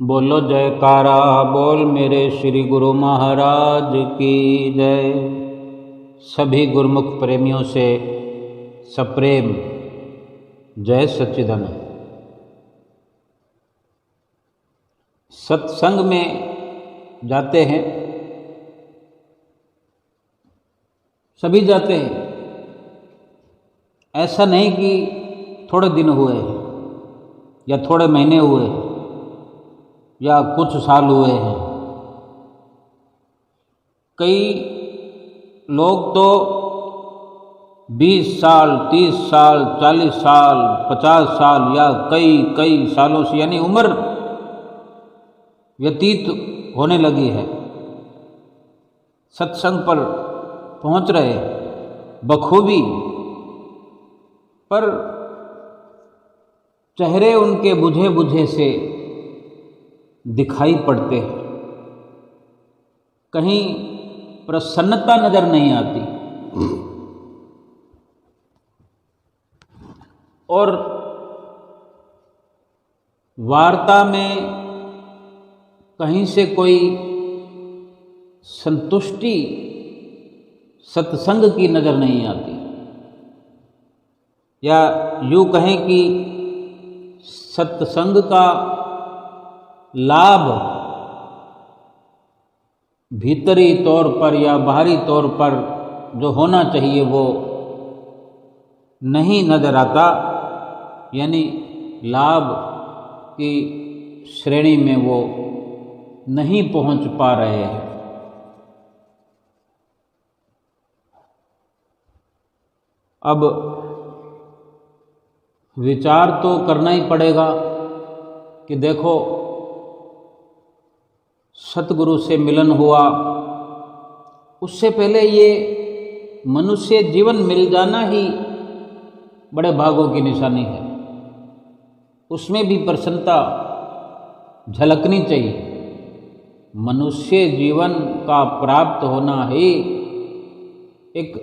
बोलो जयकारा बोल मेरे श्री गुरु महाराज की जय। सभी गुरुमुख प्रेमियों से सप्रेम जय सच्चिदानंद। सत्संग में जाते हैं, सभी जाते हैं। ऐसा नहीं कि थोड़े दिन हुए हैं या थोड़े महीने हुए हैं या कुछ साल हुए हैं। कई लोग तो 20 साल, 30 साल, 40 साल, 50 साल या कई सालों से यानी उम्र व्यतीत होने लगी है, सत्संग पर पहुंच रहे बखूबी, पर चेहरे उनके बुझे बुझे से दिखाई पड़ते हैं। कहीं प्रसन्नता नजर नहीं आती और वार्ता में कहीं से कोई संतुष्टि सत्संग की नजर नहीं आती, या यूं कहें कि सत्संग का लाभ भीतरी तौर पर या बाहरी तौर पर जो होना चाहिए वो नहीं नजर आता, यानी लाभ की श्रेणी में वो नहीं पहुंच पा रहे हैं। अब विचार तो करना ही पड़ेगा कि देखो, सतगुरु से मिलन हुआ, उससे पहले ये मनुष्य जीवन मिल जाना ही बड़े भागों की निशानी है। उसमें भी प्रसन्नता झलकनी चाहिए। मनुष्य जीवन का प्राप्त होना ही एक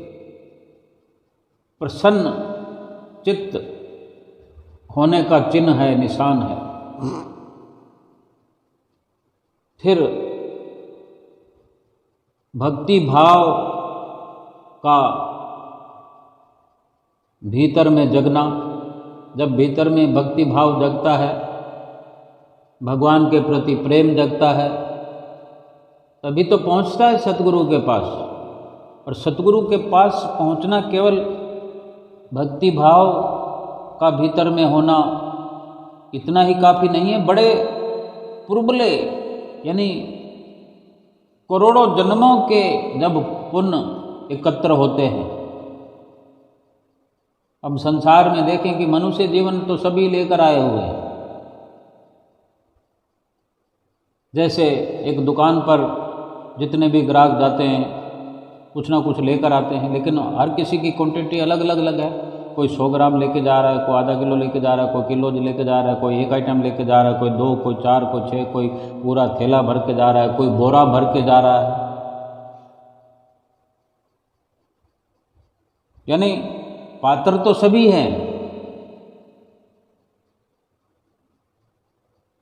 प्रसन्न चित्त होने का चिन्ह है, निशान है। फिर भक्ति भाव का भीतर में जगना, जब भीतर में भक्ति भाव जगता है, भगवान के प्रति प्रेम जगता है, तभी तो पहुंचता है सतगुरु के पास। और सतगुरु के पास पहुंचना केवल भक्ति भाव का भीतर में होना इतना ही काफ़ी नहीं है। बड़े पुरबले यानी करोड़ों जन्मों के जब पुण्य एकत्र होते हैं। अब संसार में देखें कि मनुष्य जीवन तो सभी लेकर आए हुए हैं। जैसे एक दुकान पर जितने भी ग्राहक जाते हैं कुछ ना कुछ लेकर आते हैं, लेकिन हर किसी की क्वांटिटी अलग अलग है। कोई 100 ग्राम लेके जा रहा है, कोई आधा किलो लेके जा रहा है, कोई किलो लेके जा रहा है, कोई एक आइटम लेके जा रहा है, कोई 2, कोई 4, कोई 6, कोई पूरा थैला भर के जा रहा है, कोई बोरा भर के जा रहा है। यानी पात्र तो सभी हैं,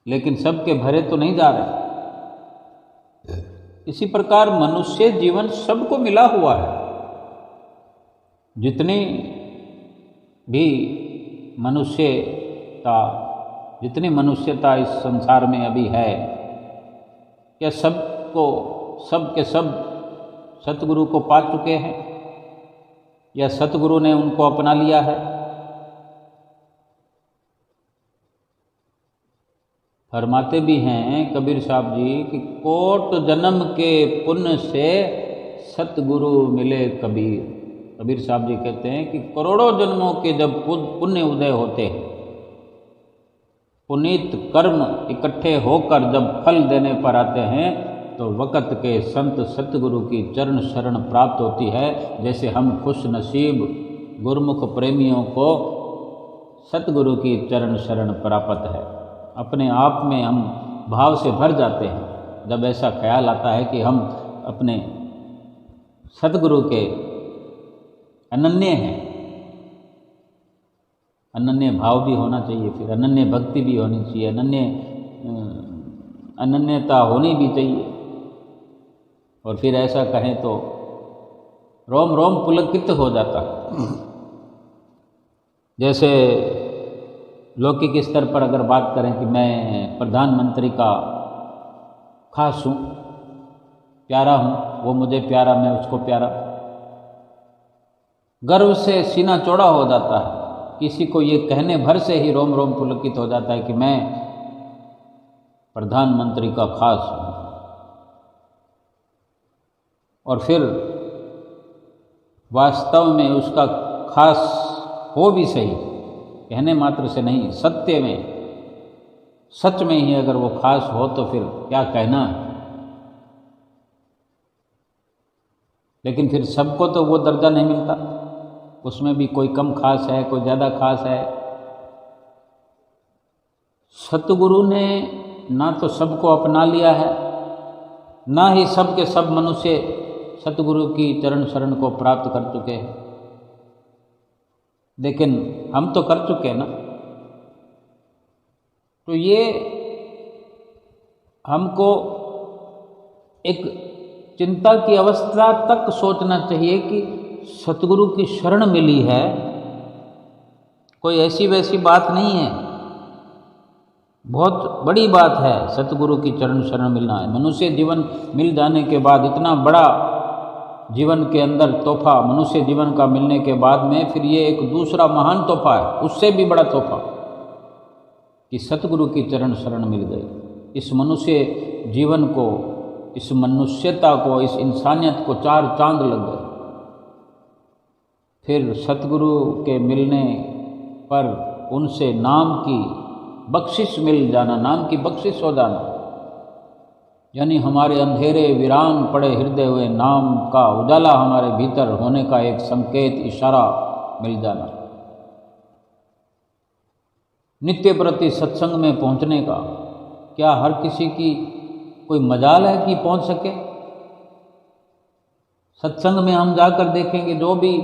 लेकिन सबके भरे तो नहीं जा रहे। इसी प्रकार मनुष्य जीवन सबको मिला हुआ है। जितनी भी जितनी मनुष्यता इस संसार में अभी है, क्या सबको सब के सब सतगुरु को पा चुके हैं या सतगुरु ने उनको अपना लिया है? फरमाते भी हैं कबीर साहब जी कि कोट जन्म के पुण्य से सतगुरु मिले कबीर। कबीर साहब जी कहते हैं कि करोड़ों जन्मों के जब पुण्य उदय होते हैं, पुनीत कर्म इकट्ठे होकर जब फल देने पर आते हैं, तो वक़्त के संत सतगुरु की चरण शरण प्राप्त होती है। जैसे हम खुश नसीब गुरुमुख प्रेमियों को सतगुरु की चरण शरण प्राप्त है। अपने आप में हम भाव से भर जाते हैं जब ऐसा ख्याल आता है कि हम अपने सतगुरु के अनन्य हैं। अनन्य भाव भी होना चाहिए, फिर अनन्य भक्ति भी होनी चाहिए, अनन्य अनन्यता होनी भी चाहिए। और फिर ऐसा कहें तो रोम रोम पुलकित हो जाता है। जैसे लौकिक स्तर पर अगर बात करें कि मैं प्रधानमंत्री का खास हूँ, प्यारा हूँ, वो मुझे प्यारा, मैं उसको प्यारा, गर्व से सीना चौड़ा हो जाता है। किसी को ये कहने भर से ही रोम रोम पुलकित हो जाता है कि मैं प्रधानमंत्री का खास हूँ। और फिर वास्तव में उसका खास हो भी सही, कहने मात्र से नहीं, सत्य में, सच में ही अगर वो खास हो तो फिर क्या कहना है। लेकिन फिर सबको तो वो दर्जा नहीं मिलता, उसमें भी कोई कम खास है, कोई ज़्यादा खास है। सतगुरु ने ना तो सबको अपना लिया है, ना ही सब के सब मनुष्य सतगुरु की चरण शरण को प्राप्त कर चुके हैं। लेकिन हम तो कर चुके हैं ना। तो ये हमको एक चिंता की अवस्था तक सोचना चाहिए कि सतगुरु की शरण मिली है, कोई ऐसी वैसी बात नहीं है, बहुत बड़ी बात है सतगुरु की चरण शरण मिलना है। मनुष्य जीवन मिल जाने के बाद, इतना बड़ा जीवन के अंदर तोहफा मनुष्य जीवन का मिलने के बाद में फिर ये एक दूसरा महान तोहफा है, उससे भी बड़ा तोहफा, कि सतगुरु की चरण शरण मिल गई। इस मनुष्य जीवन को, इस मनुष्यता को, इस इंसानियत को चार चांद लग गए। फिर सतगुरु के मिलने पर उनसे नाम की बख्शिश मिल जाना, नाम की बख्शिश हो जाना, यानी हमारे अंधेरे वीरान पड़े हृदय हुए नाम का उजाला हमारे भीतर होने का एक संकेत, इशारा मिल जाना। नित्य प्रति सत्संग में पहुंचने का क्या हर किसी की कोई मजाल है कि पहुंच सके? सत्संग में हम जाकर देखेंगे, जो भी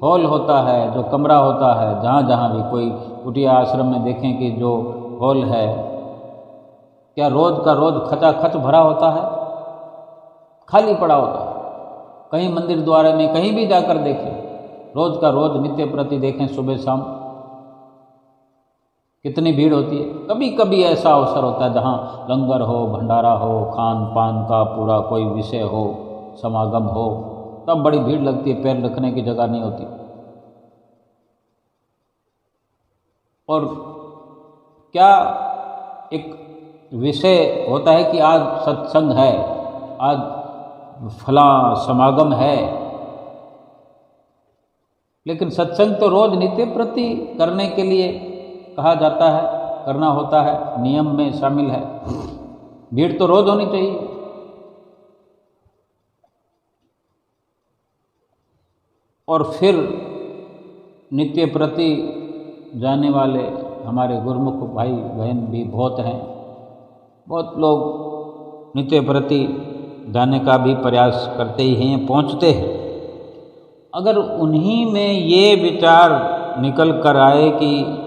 हॉल होता है, जो कमरा होता है, जहाँ जहाँ भी कोई कुटिया आश्रम में देखें कि जो हॉल है, क्या रोज का रोज खचाखच भरा होता है? खाली पड़ा होता है। कहीं मंदिर द्वारे में कहीं भी जाकर देखें, रोज का रोज नित्य प्रति देखें, सुबह शाम कितनी भीड़ होती है। कभी कभी ऐसा अवसर होता है जहाँ लंगर हो, भंडारा हो, खान पान का पूरा कोई विषय हो, समागम हो, तब बड़ी भीड़ लगती है, पैर रखने की जगह नहीं होती। और क्या एक विषय होता है कि आज सत्संग है, आज फला समागम है, लेकिन सत्संग तो रोज नित्य प्रति करने के लिए कहा जाता है, करना होता है, नियम में शामिल है। भीड़ तो रोज होनी चाहिए। और फिर नित्य प्रति जाने वाले हमारे गुरुमुख भाई बहन भी बहुत हैं। बहुत लोग नित्य प्रति जाने का भी प्रयास करते ही हैं, पहुंचते हैं। अगर उन्हीं में ये विचार निकल कर आए कि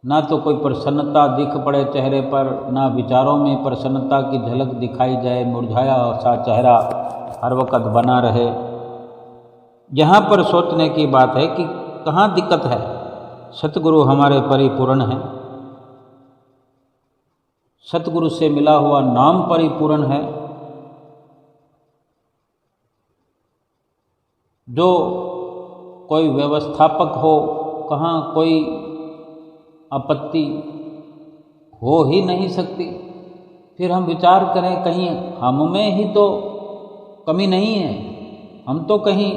ना तो कोई प्रसन्नता दिख पड़े चेहरे पर, ना विचारों में प्रसन्नता की झलक दिखाई जाए, मुरझाया सा चेहरा हर वक्त बना रहे, यहाँ पर सोचने की बात है कि कहाँ दिक्कत है। सतगुरु हमारे परिपूर्ण हैं, सतगुरु से मिला हुआ नाम परिपूर्ण है। जो कोई व्यवस्थापक हो, कहाँ कोई आपत्ति हो ही नहीं सकती। फिर हम विचार करें, कहीं हम में ही तो कमी नहीं है, हम तो कहीं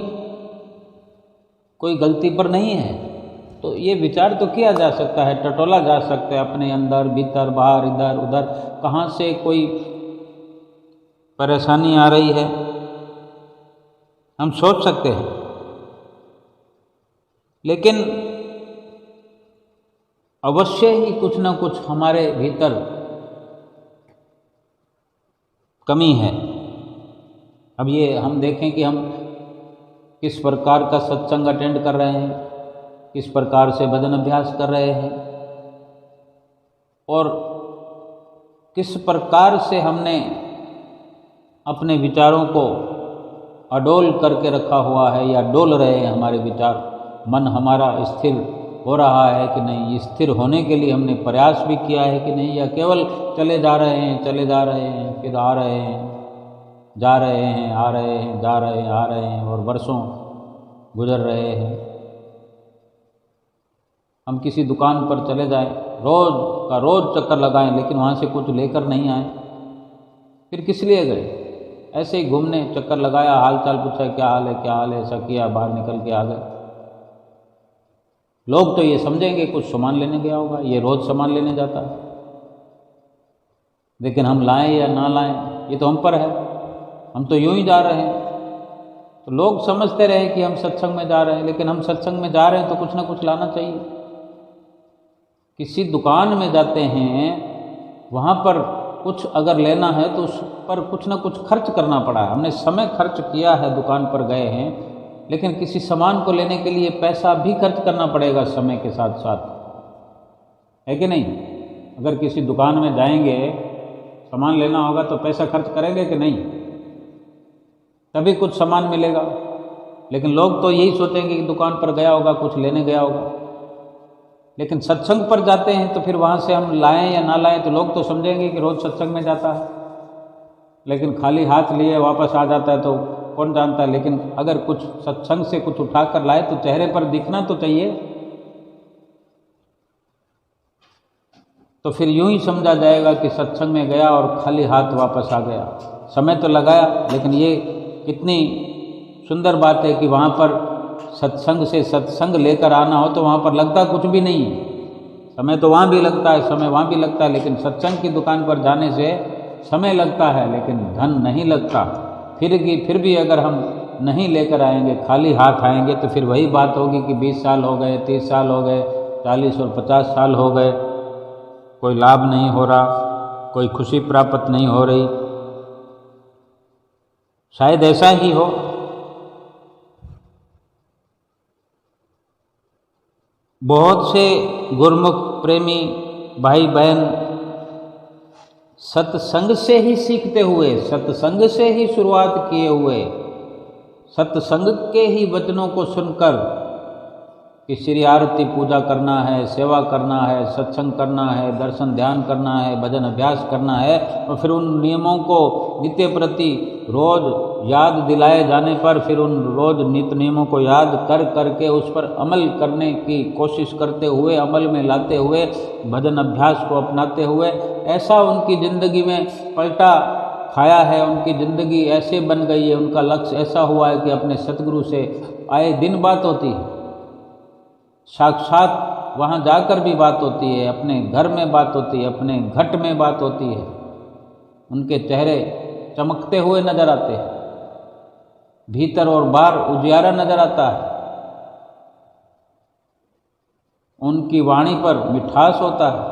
कोई गलती पर नहीं है। तो ये विचार तो किया जा सकता है, टटोला जा सकता है अपने अंदर, भीतर, बाहर, इधर उधर, कहाँ से कोई परेशानी आ रही है, हम सोच सकते हैं। लेकिन अवश्य ही कुछ ना कुछ हमारे भीतर कमी है। अब ये हम देखें कि हम किस प्रकार का सत्संग अटेंड कर रहे हैं, किस प्रकार से भजन अभ्यास कर रहे हैं, और किस प्रकार से हमने अपने विचारों को अडोल करके रखा हुआ है या डोल रहे हैं हमारे विचार, मन हमारा स्थिर हो रहा है कि नहीं, स्थिर होने के लिए हमने प्रयास भी किया है कि नहीं, या केवल चले जा रहे हैं, चले जा रहे हैं, फिर आ रहे हैं, जा रहे हैं, आ रहे हैं, जा रहे हैं, आ रहे हैं, और वर्षों गुजर रहे हैं। हम किसी दुकान पर चले जाएं, रोज़ का रोज़ चक्कर लगाएं, लेकिन वहाँ से कुछ लेकर नहीं आए, फिर किस लिए गए? ऐसे ही घूमने, चक्कर लगाया, हाल चाल पूछा, क्या हाल है, क्या हाल है, ऐसा किया, बाहर निकल के आ गए। लोग तो ये समझेंगे कुछ सामान लेने गया होगा, ये रोज़ सामान लेने जाता है, लेकिन हम लाएं या ना लाएं ये तो हम पर है, हम तो यूं ही जा रहे हैं। तो लोग समझते रहे कि हम सत्संग में जा रहे हैं, लेकिन हम सत्संग में जा रहे हैं तो कुछ ना कुछ लाना चाहिए। किसी दुकान में जाते हैं, वहाँ पर कुछ अगर लेना है तो उस पर कुछ ना कुछ खर्च करना पड़ा है, हमने समय खर्च किया है, दुकान पर गए हैं, लेकिन किसी सामान को लेने के लिए पैसा भी खर्च करना पड़ेगा समय के साथ साथ, है कि नहीं? अगर किसी दुकान में जाएंगे, सामान लेना होगा तो पैसा खर्च करेंगे कि नहीं, तभी कुछ सामान मिलेगा। लेकिन लोग तो यही सोचेंगे कि दुकान पर गया होगा, कुछ लेने गया होगा। लेकिन सत्संग पर जाते हैं तो फिर वहाँ से हम लाएं या ना लाएं तो लोग तो समझेंगे कि रोज़ सत्संग में जाता है, लेकिन खाली हाथ लिए वापस आ जाता है तो कौन जानता है। लेकिन अगर कुछ सत्संग से कुछ उठा कर लाए तो चेहरे पर दिखना तो चाहिए, तो फिर यूं ही समझा जाएगा कि सत्संग में गया और खाली हाथ वापस आ गया। समय तो लगाया, लेकिन ये कितनी सुंदर बात है कि वहाँ पर सत्संग से सत्संग लेकर आना हो तो वहाँ पर लगता कुछ भी नहीं है। समय तो वहाँ भी लगता है, समय वहाँ भी लगता है, लेकिन सत्संग की दुकान पर जाने से समय लगता है लेकिन धन नहीं लगता। फिर भी अगर हम नहीं लेकर आएंगे, खाली हाथ आएंगे, तो फिर वही बात होगी कि 20 साल हो गए, 30 साल हो गए, 40 और 50 साल हो गए, कोई लाभ नहीं हो रहा, कोई खुशी प्राप्त नहीं हो रही। शायद ऐसा ही हो। बहुत से गुरमुख प्रेमी भाई बहन सत्संग से ही सीखते हुए, सत्संग से ही शुरुआत किए हुए, सत्संग के ही वचनों को सुनकर कि श्री आरती पूजा करना है, सेवा करना है, सत्संग करना है, दर्शन ध्यान करना है, भजन अभ्यास करना है, और फिर उन नियमों को नित्य प्रति रोज याद दिलाए जाने पर फिर उन रोज नित्य नियमों को याद कर करके उस पर अमल करने की कोशिश करते हुए, अमल में लाते हुए, भजन अभ्यास को अपनाते हुए, ऐसा उनकी ज़िंदगी में पलटा खाया है, उनकी ज़िंदगी ऐसे बन गई है, उनका लक्ष्य ऐसा हुआ है कि अपने सतगुरु से आए दिन बात होती है, साक्षात वहाँ जाकर भी बात होती है, अपने घर में बात होती है, अपने घट में बात होती है, उनके चेहरे चमकते हुए नजर आते हैं, भीतर और बाहर उजियारा नजर आता है, उनकी वाणी पर मिठास होता है,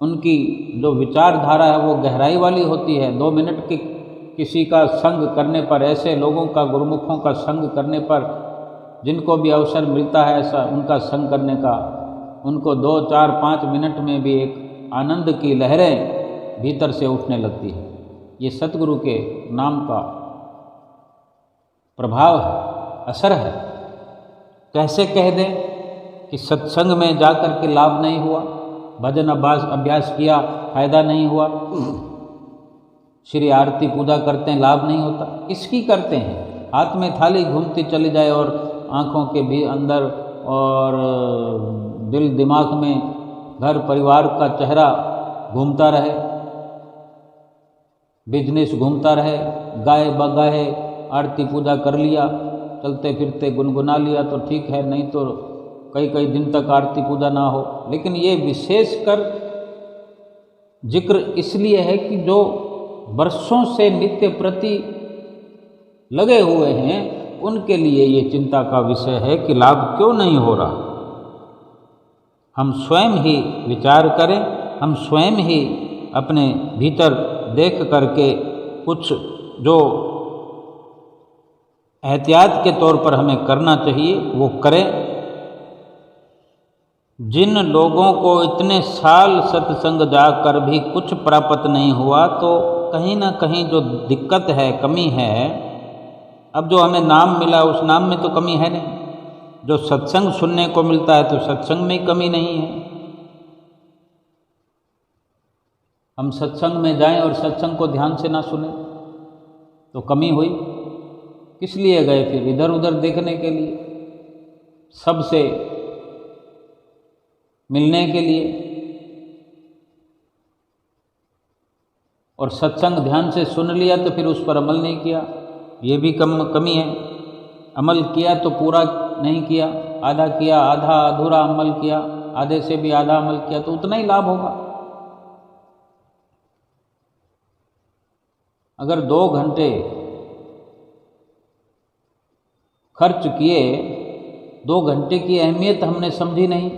उनकी जो विचारधारा है वो गहराई वाली होती है। 2 मिनट की किसी का संग करने पर, ऐसे लोगों का, गुरुमुखों का संग करने पर, जिनको भी अवसर मिलता है ऐसा उनका संग करने का, उनको 2, 4, 5 मिनट में भी एक आनंद की लहरें भीतर से उठने लगती है। ये सतगुरु के नाम का प्रभाव है, असर है। कैसे कह दें कि सत्संग में जाकर के लाभ नहीं हुआ, भजन अभ्यास किया फायदा नहीं हुआ, श्री आरती पूजा करते हैं लाभ नहीं होता? किसकी करते हैं? हाथ में थाली घूमती चली जाए और आँखों के भी अंदर और दिल दिमाग में घर परिवार का चेहरा घूमता रहे, बिजनेस घूमता रहे, गाए बगाए आरती पूजा कर लिया, चलते फिरते गुनगुना लिया तो ठीक है, नहीं तो कई कई दिन तक आरती पूजा ना हो। लेकिन ये विशेषकर जिक्र इसलिए है कि जो वर्षों से नित्य प्रति लगे हुए हैं उनके लिए ये चिंता का विषय है कि लाभ क्यों नहीं हो रहा। हम स्वयं ही विचार करें, हम स्वयं ही अपने भीतर देख करके कुछ जो एहतियात के तौर पर हमें करना चाहिए वो करें। जिन लोगों को इतने साल सत्संग जाकर भी कुछ प्राप्त नहीं हुआ, तो कहीं ना कहीं जो दिक्कत है, कमी है। अब जो हमें नाम मिला उस नाम में तो कमी है नहीं, जो सत्संग सुनने को मिलता है तो सत्संग में कमी नहीं है। हम सत्संग में जाएं और सत्संग को ध्यान से ना सुने तो कमी हुई। किस लिए गए फिर? इधर उधर देखने के लिए, सबसे मिलने के लिए। और सत्संग ध्यान से सुन लिया तो फिर उस पर अमल नहीं किया, ये भी कमी है। अमल किया तो पूरा नहीं किया, आधा किया, आधा अधूरा अमल किया, आधे से भी आधा अमल किया, तो उतना ही लाभ होगा। अगर 2 घंटे खर्च किए, 2 घंटे की अहमियत हमने समझी नहीं,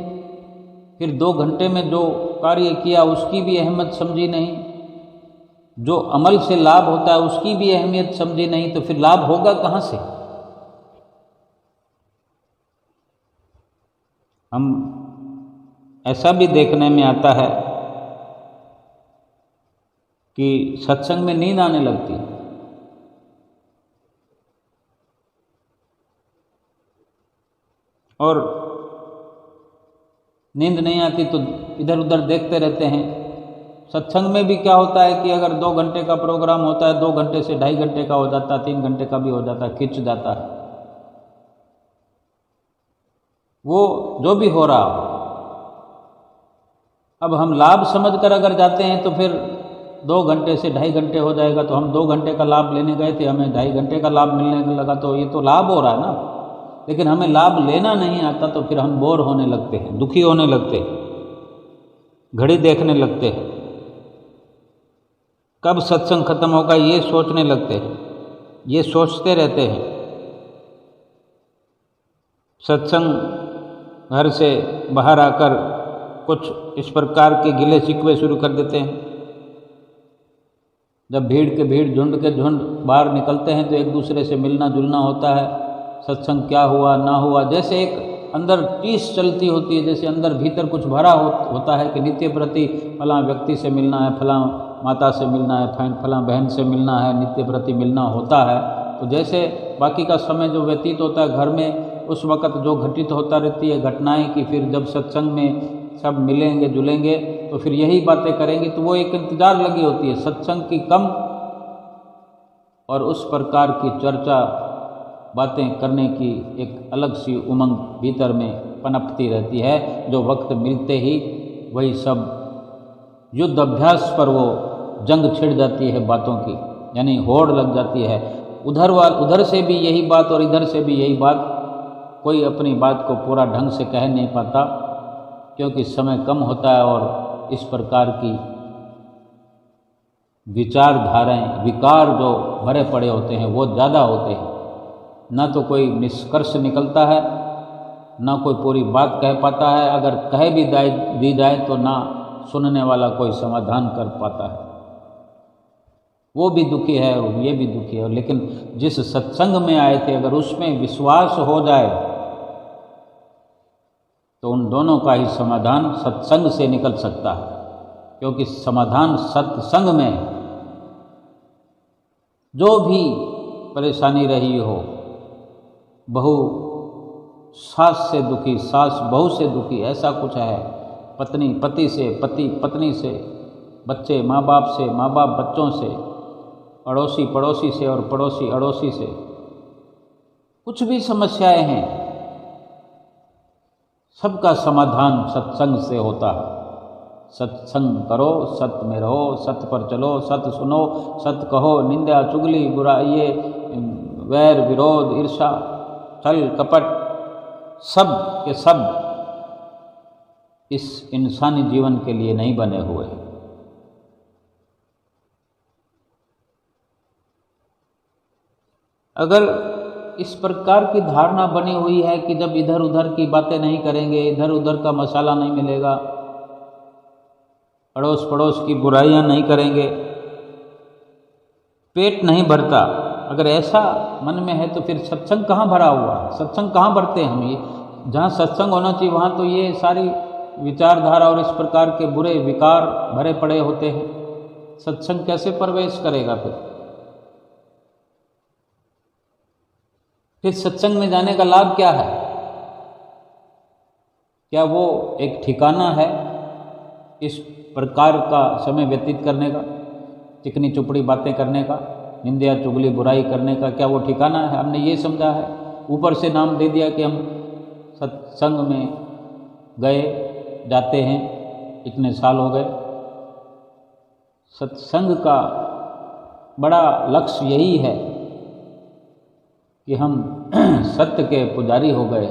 फिर 2 घंटे में जो कार्य किया उसकी भी अहमियत समझी नहीं, जो अमल से लाभ होता है उसकी भी अहमियत समझी नहीं, तो फिर लाभ होगा कहाँ से? हम ऐसा भी देखने में आता है कि सत्संग में नींद आने लगती, और नींद नहीं आती तो इधर उधर देखते रहते हैं। सत्संग में भी क्या होता है कि अगर 2 घंटे का प्रोग्राम होता है, 2 घंटे से 2.5 घंटे का हो जाता है, 3 घंटे का भी हो जाता है, खिंच जाता है। वो जो भी हो रहा, अब हम लाभ समझकर अगर जाते हैं तो फिर 2 घंटे से 2.5 घंटे हो जाएगा, तो हम 2 घंटे का लाभ लेने गए थे, हमें 2.5 घंटे का लाभ मिलने लगा, तो ये तो लाभ हो रहा है ना। लेकिन हमें लाभ लेना नहीं आता तो फिर हम बोर होने लगते हैं, दुखी होने लगते हैं, घड़ी देखने लगते हैं, कब सत्संग खत्म होगा ये सोचने लगते हैं, ये सोचते रहते हैं। सत्संग घर से बाहर आकर कुछ इस प्रकार के गिले शिकवे शुरू कर देते हैं। जब भीड़ के भीड़, झुंड के झुंड बाहर निकलते हैं तो एक दूसरे से मिलना जुलना होता है, सत्संग क्या हुआ ना हुआ, जैसे एक अंदर टीस चलती होती है, जैसे अंदर भीतर कुछ भरा होता है कि नित्य प्रति फलां व्यक्ति से मिलना है, फलां माता से मिलना है, फलां बहन से मिलना है, नित्य प्रति मिलना होता है। तो जैसे बाकी का समय जो व्यतीत होता है घर में, उस वक़्त जो घटित होता रहती है घटनाएं कि फिर जब सत्संग में सब मिलेंगे जुलेंगे तो फिर यही बातें करेंगे, तो वो एक इंतज़ार लगी होती है सत्संग की कम, और उस प्रकार की चर्चा बातें करने की एक अलग सी उमंग भीतर में पनपती रहती है, जो वक्त मिलते ही वही सब युद्ध अभ्यास पर वो जंग छिड़ जाती है बातों की, यानी होड़ लग जाती है। उधर से भी यही बात और इधर से भी यही बात, कोई अपनी बात को पूरा ढंग से कह नहीं पाता क्योंकि समय कम होता है, और इस प्रकार की विचारधाराएं, विकार जो भरे पड़े होते हैं वो ज़्यादा होते हैं। ना तो कोई निष्कर्ष निकलता है, ना कोई पूरी बात कह पाता है, अगर कह भी दी जाए तो ना सुनने वाला कोई समाधान कर पाता है। वो भी दुखी है और ये भी दुखी है। लेकिन जिस सत्संग में आए थे, अगर उसमें विश्वास हो जाए तो उन दोनों का ही समाधान सत्संग से निकल सकता है, क्योंकि समाधान सत्संग में है। जो भी परेशानी रही हो, बहू सास से दुखी, सास बहू से दुखी, ऐसा कुछ है, पत्नी पति से, पति पत्नी से, बच्चे माँ बाप से, माँ बाप बच्चों से, अड़ोसी पड़ोसी से और पड़ोसी अड़ोसी से, कुछ भी समस्याएं हैं, सबका समाधान सत्संग से होता है। सत्संग करो, सत्य में रहो, सत्य पर चलो, सत्य सुनो, सत्य कहो, निंदा चुगली बुराई, वैर विरोध ईर्षा छल कपट सब के सब इस इंसानी जीवन के लिए नहीं बने हुए। अगर इस प्रकार की धारणा बनी हुई है कि जब इधर उधर की बातें नहीं करेंगे, इधर उधर का मसाला नहीं मिलेगा, अड़ोस पड़ोस की बुराइयां नहीं करेंगे, पेट नहीं भरता, अगर ऐसा मन में है तो फिर सत्संग कहाँ भरा हुआ है? सत्संग कहाँ भरते हैं हम? ये जहाँ सत्संग होना चाहिए वहाँ तो ये सारी विचारधारा और इस प्रकार के बुरे विकार भरे पड़े होते हैं, सत्संग कैसे प्रवेश करेगा? फिर सत्संग में जाने का लाभ क्या है? क्या वो एक ठिकाना है इस प्रकार का समय व्यतीत करने का, चिकनी चुपड़ी बातें करने का, निंदा चुगली बुराई करने का? क्या वो ठिकाना है? हमने ये समझा है, ऊपर से नाम दे दिया कि हम सत्संग में गए, जाते हैं, इतने साल हो गए। सत्संग का बड़ा लक्ष्य यही है कि हम सत्य के पुजारी हो गए,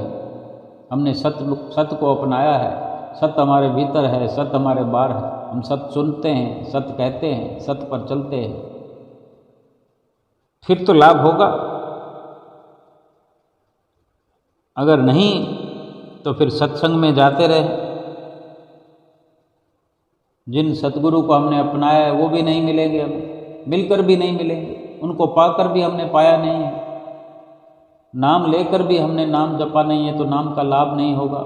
हमने सत्य को अपनाया है, सत्य हमारे भीतर है, सत्य हमारे बाहर है, हम सत्य सुनते हैं, सत्य कहते हैं, सत्य पर चलते हैं, फिर तो लाभ होगा। अगर नहीं तो फिर सत्संग में जाते रहे, जिन सतगुरु को हमने अपनाया है वो भी नहीं मिलेंगे, हमें मिलकर भी नहीं मिलेंगे, उनको पाकर भी हमने पाया नहीं है, नाम लेकर भी हमने नाम जपा नहीं है तो नाम का लाभ नहीं होगा,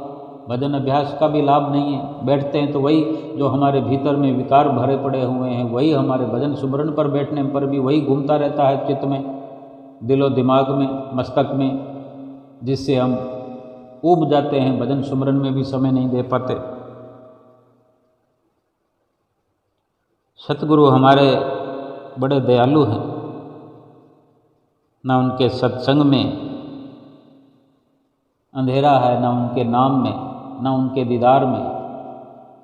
भजन अभ्यास का भी लाभ नहीं है। बैठते हैं तो वही जो हमारे भीतर में विकार भरे पड़े हुए हैं वही हमारे भजन सुमरन पर बैठने पर भी वही घूमता रहता है चित्त में, दिलो दिमाग में, मस्तक में, जिससे हम ऊब जाते हैं, भजन सुमरन में भी समय नहीं दे पाते। सतगुरु हमारे बड़े दयालु हैं, ना उनके सत्संग में अंधेरा है, ना उनके नाम में, ना उनके दीदार में,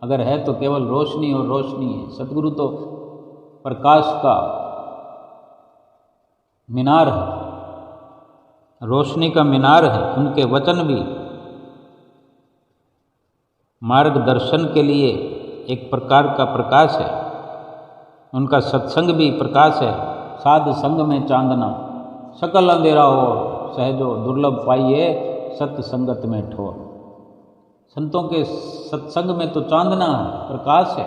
अगर है तो केवल रोशनी और रोशनी है। सतगुरु तो प्रकाश का मीनार है, रोशनी का मीनार है। उनके वचन भी मार्गदर्शन के लिए एक प्रकार का प्रकाश है, उनका सत्संग भी प्रकाश है। साध संग में चांदना, सकल अंधेरा हो सहजो दुर्लभ पाइए, सत्य संगत में ठोर। संतों के सत्संग में तो चांदना है, प्रकाश है,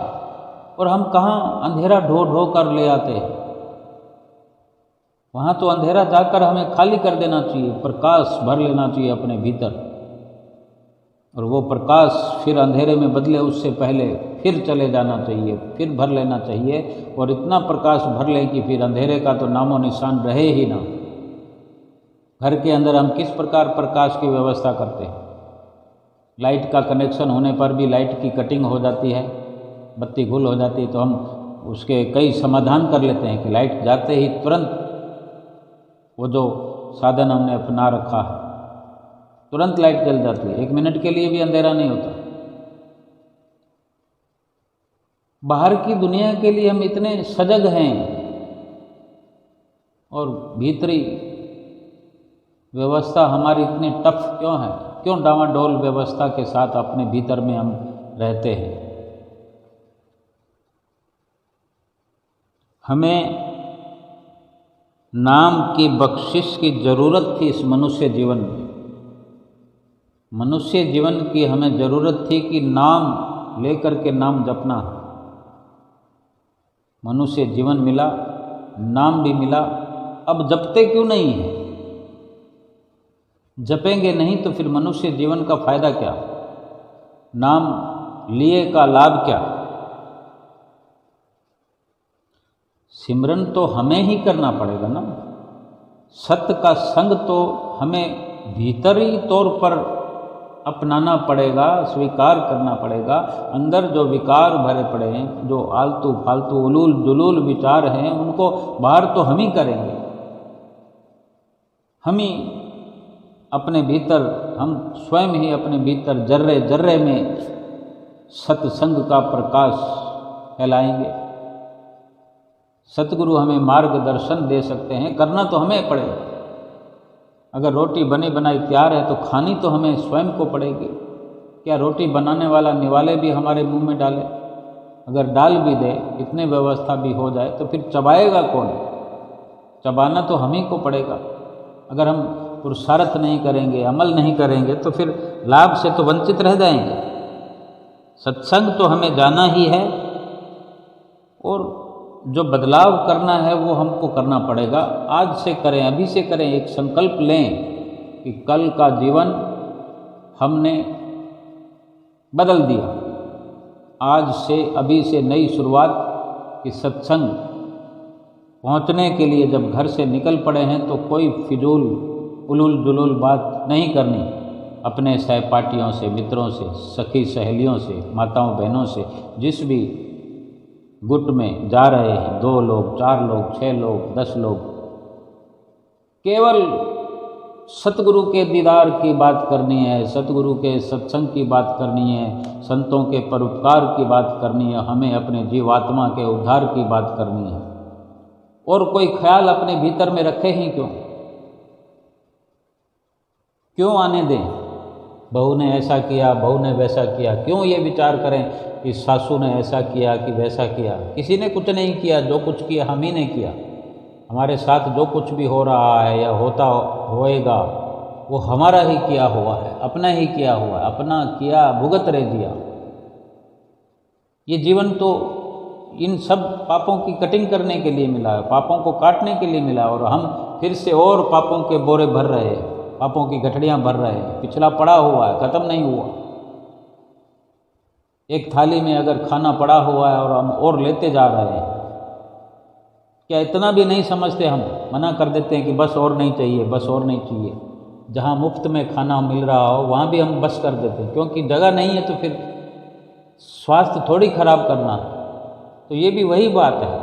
और हम कहाँ अंधेरा ढो ढो कर ले आते हैं। वहाँ तो अंधेरा जाकर हमें खाली कर देना चाहिए, प्रकाश भर लेना चाहिए अपने भीतर, और वो प्रकाश फिर अंधेरे में बदले उससे पहले फिर चले जाना चाहिए, फिर भर लेना चाहिए, और इतना प्रकाश भर लें कि फिर अंधेरे का तो नामो निशान रहे ही ना। घर के अंदर हम किस प्रकार प्रकाश की व्यवस्था करते हैं? लाइट का कनेक्शन होने पर भी लाइट की कटिंग हो जाती है, बत्ती गुल हो जाती है, तो हम उसके कई समाधान कर लेते हैं कि लाइट जाते ही तुरंत वो जो साधन हमने अपना रखा है तुरंत लाइट जल जाती है, 1 मिनट के लिए भी अंधेरा नहीं होता। बाहर की दुनिया के लिए हम इतने सजग हैं और भीतरी व्यवस्था हमारी इतनी टफ क्यों है? क्यों डामाडोल व्यवस्था के साथ अपने भीतर में हम रहते हैं? हमें नाम की बख्शिश की जरूरत थी इस मनुष्य जीवन में। मनुष्य जीवन की हमें जरूरत थी कि नाम लेकर के नाम जपना। मनुष्य जीवन मिला, नाम भी मिला, अब जपते क्यों नहीं है? जपेंगे नहीं तो फिर मनुष्य जीवन का फायदा क्या? नाम लिए का लाभ क्या? सिमरन तो हमें ही करना पड़ेगा ना। सत्य का संग तो हमें भीतरी तौर पर अपनाना पड़ेगा, स्वीकार करना पड़ेगा। अंदर जो विकार भरे पड़े हैं, जो आलतू फालतू उलूल जुलूल विचार हैं, उनको बाहर तो हम ही करेंगे। हम ही अपने भीतर, हम स्वयं ही अपने भीतर जर्रे जर्रे में सत्संग का प्रकाश फैलाएंगे। सतगुरु हमें मार्गदर्शन दे सकते हैं, करना तो हमें पड़ेगा। अगर रोटी बनी बनाई तैयार है तो खानी तो हमें स्वयं को पड़ेगी। क्या रोटी बनाने वाला निवाले भी हमारे मुंह में डाले? अगर डाल भी दे, इतने व्यवस्था भी हो जाए, तो फिर चबाएगा कौन? चबाना तो हम ही को पड़ेगा। अगर हम पुरुषार्थ नहीं करेंगे, अमल नहीं करेंगे, तो फिर लाभ से तो वंचित रह जाएंगे। सत्संग तो हमें जाना ही है, और जो बदलाव करना है वो हमको करना पड़ेगा। आज से करें, अभी से करें। एक संकल्प लें कि कल का जीवन हमने बदल दिया। आज से अभी से नई शुरुआत कि सत्संग पहुंचने के लिए जब घर से निकल पड़े हैं तो कोई फिजूल उलूल जुलूल बात नहीं करनी। अपने सहपाठियों से, मित्रों से, सखी सहेलियों से, माताओं बहनों से, जिस भी गुट में जा रहे हैं, 2 लोग, 4 लोग, 6 लोग, 10 लोग, केवल सतगुरु के दीदार की बात करनी है, सतगुरु के सत्संग की बात करनी है, संतों के परोपकार की बात करनी है, हमें अपने जीवात्मा के उद्धार की बात करनी है। और कोई ख्याल अपने भीतर में रखे ही क्यों आने दें? बहू ने ऐसा किया, बहू ने वैसा किया, क्यों ये विचार करें कि सासू ने ऐसा किया कि वैसा किया? किसी ने कुछ नहीं किया, जो कुछ किया हम ही ने किया। हमारे साथ जो कुछ भी हो रहा है या होता होएगा वो हमारा ही किया हुआ है, अपना ही किया हुआ है, अपना किया भुगत रह दिया। ये जीवन तो इन सब पापों की कटिंग करने के लिए मिला है, पापों को काटने के लिए मिला है, और हम फिर से और पापों के बोरे भर रहे हैं, पापों की गठड़ियाँ भर रहे हैं। पिछला पड़ा हुआ है, ख़त्म नहीं हुआ। एक थाली में अगर खाना पड़ा हुआ है और हम और लेते जा रहे हैं, क्या इतना भी नहीं समझते? हम मना कर देते हैं कि बस और नहीं चाहिए, बस और नहीं चाहिए। जहाँ मुफ्त में खाना मिल रहा हो वहाँ भी हम बस कर देते हैं, क्योंकि जगह नहीं है तो फिर स्वास्थ्य थोड़ी खराब करना है। तो ये भी वही बात है,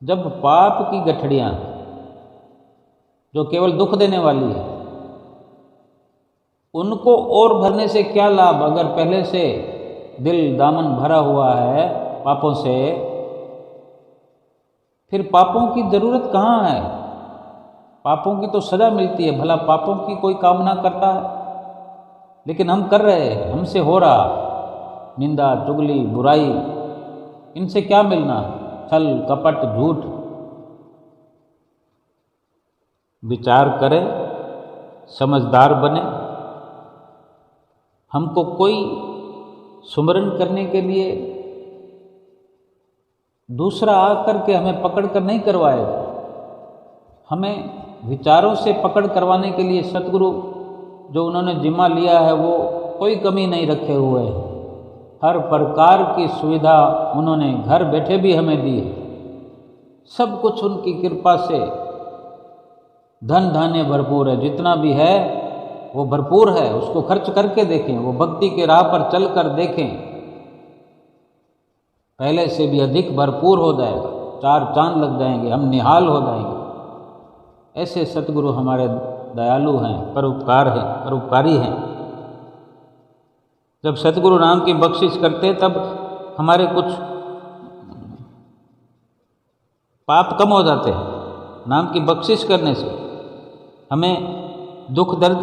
जब पाप की गठड़ियाँ जो केवल दुख देने वाली है, उनको और भरने से क्या लाभ? अगर पहले से दिल दामन भरा हुआ है पापों से, फिर पापों की जरूरत कहाँ है? पापों की तो सजा मिलती है, भला पापों की कोई कामना करता है? लेकिन हम कर रहे हैं, हमसे हो रहा। निंदा, चुगली, बुराई, इनसे क्या मिलना? छल, कपट, झूठ। विचार करें, समझदार बने। हमको कोई सुमरन करने के लिए दूसरा आकर के हमें पकड़ कर नहीं करवाएगा। हमें विचारों से पकड़ करवाने के लिए सतगुरु जो उन्होंने जिम्मा लिया है वो कोई कमी नहीं रखे हुए है। हर प्रकार की सुविधा उन्होंने घर बैठे भी हमें दी है। सब कुछ उनकी कृपा से, धन धान्य भरपूर है, जितना भी है वो भरपूर है। उसको खर्च करके देखें, वो भक्ति के राह पर चल कर देखें, पहले से भी अधिक भरपूर हो जाएगा। 4 चांद लग जाएंगे, हम निहाल हो जाएंगे। ऐसे सतगुरु हमारे दयालु हैं, परोपकारी हैं। जब सतगुरु नाम की बख्शिश करते तब हमारे कुछ पाप कम हो जाते हैं। नाम की बख्शिश करने से हमें दुख दर्द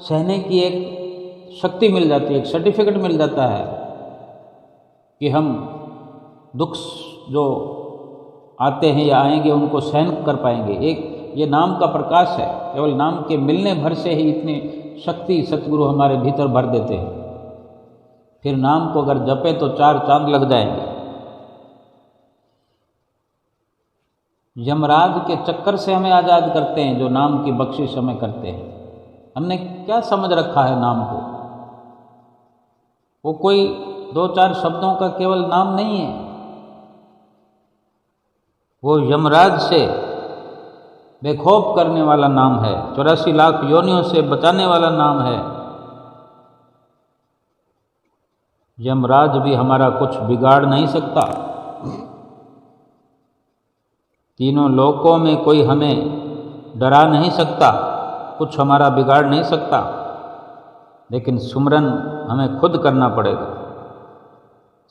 सहने की एक शक्ति मिल जाती है, एक सर्टिफिकेट मिल जाता है कि हम दुख जो आते हैं या आएंगे उनको सहन कर पाएंगे। एक ये नाम का प्रकाश है। केवल नाम के मिलने भर से ही इतनी शक्ति सतगुरु हमारे भीतर भर देते हैं। फिर नाम को अगर जपे तो 4 चांद लग जाएंगे। यमराज के चक्कर से हमें आज़ाद करते हैं जो नाम की बख्शिश हमें करते हैं। हमने क्या समझ रखा है नाम को? वो कोई 2-4 शब्दों का केवल नाम नहीं है, वो यमराज से बेखौफ करने वाला नाम है, 84 लाख योनियों से बचाने वाला नाम है। यमराज भी हमारा कुछ बिगाड़ नहीं सकता। तीनों लोकों में कोई हमें डरा नहीं सकता, कुछ हमारा बिगाड़ नहीं सकता। लेकिन सुमरन हमें खुद करना पड़ेगा।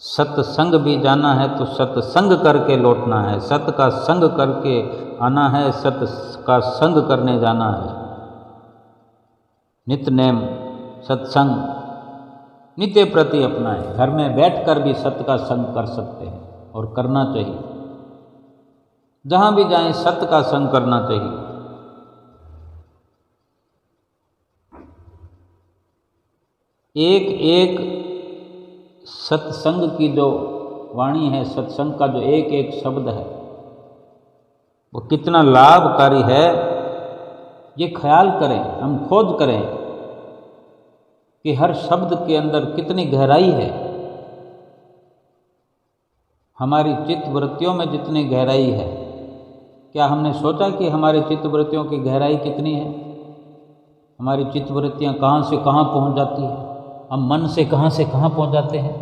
सत्संग भी जाना है तो सत्संग करके लौटना है, सत का संग करके आना है, सत का संग करने जाना है। नित्य नेम सत्संग नित्य प्रति अपनाएं। घर में बैठकर भी सत्य का संग कर सकते हैं और करना चाहिए। जहाँ भी जाएं सत्य का संग करना चाहिए। एक एक सत्संग की जो वाणी है, सत्संग का जो एक एक शब्द है वो कितना लाभकारी है, ये ख्याल करें, हम खोज करें। कि हर शब्द के अंदर कितनी गहराई है। हमारी चित्त वृत्तियों में जितनी गहराई है, क्या हमने सोचा कि हमारी चित्त वृत्तियों की गहराई कितनी है? हमारी चित्त वृत्तियाँ कहाँ से कहाँ पहुँच जाती है, हम मन से कहाँ पहुँच जाते हैं।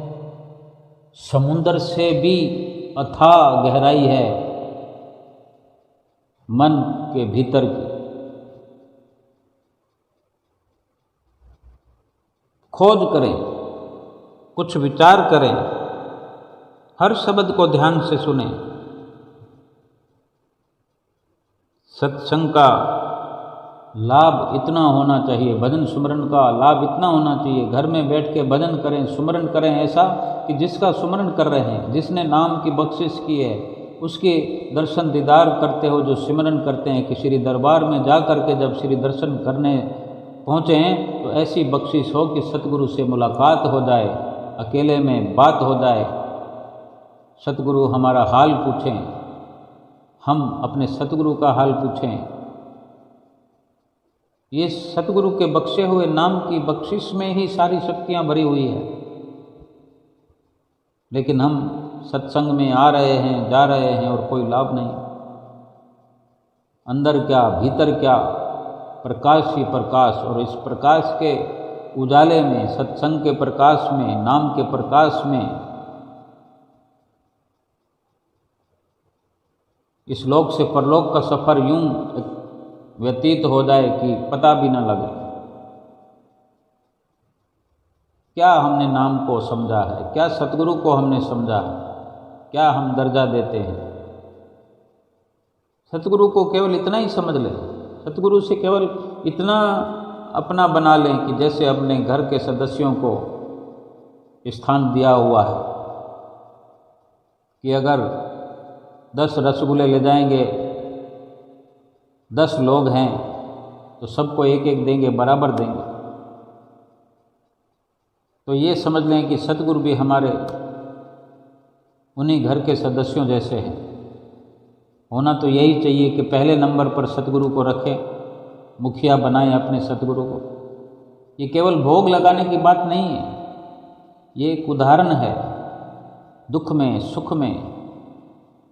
समुद्र से भी अथाह गहराई है मन के भीतर की। खोज करें, कुछ विचार करें, हर शब्द को ध्यान से सुने। सत्संग का लाभ इतना होना चाहिए, भजन सुमरन का लाभ इतना होना चाहिए। घर में बैठ के भजन करें, सुमरन करें ऐसा कि जिसका सुमरन कर रहे हैं, जिसने नाम की बख्शिश की है, उसके दर्शन दीदार करते हो, जो सिमरन करते हैं कि श्री दरबार में जा कर के जब श्री दर्शन करने पहुँचे हैं तो ऐसी बख्शिश हो कि सतगुरु से मुलाकात हो जाए, अकेले में बात हो जाए, सतगुरु हमारा हाल पूछें, हम अपने सतगुरु का हाल पूछें। ये सतगुरु के बख्शे हुए नाम की बख्शिश में ही सारी शक्तियाँ भरी हुई है। लेकिन हम सत्संग में आ रहे हैं, जा रहे हैं और कोई लाभ नहीं। अंदर क्या भीतर क्या, प्रकाश ही प्रकाश। और इस प्रकाश के उजाले में, सत्संग के प्रकाश में, नाम के प्रकाश में इस लोक से परलोक का सफ़र यूं व्यतीत हो जाए कि पता भी न लगे। क्या हमने नाम को समझा है, क्या सतगुरु को हमने समझा है, क्या हम दर्जा देते हैं। सतगुरु को केवल इतना ही समझ लें, सतगुरु से केवल इतना अपना बना लें कि जैसे अपने घर के सदस्यों को स्थान दिया हुआ है कि अगर 10 रसगुल्ले ले जाएंगे, 10 लोग हैं तो सबको एक एक देंगे, बराबर देंगे। तो ये समझ लें कि सतगुरु भी हमारे उन्हीं घर के सदस्यों जैसे हैं। होना तो यही चाहिए कि पहले नंबर पर सतगुरु को रखें, मुखिया बनाएं अपने सतगुरु को। ये केवल भोग लगाने की बात नहीं है, ये एक उदाहरण है। दुख में, सुख में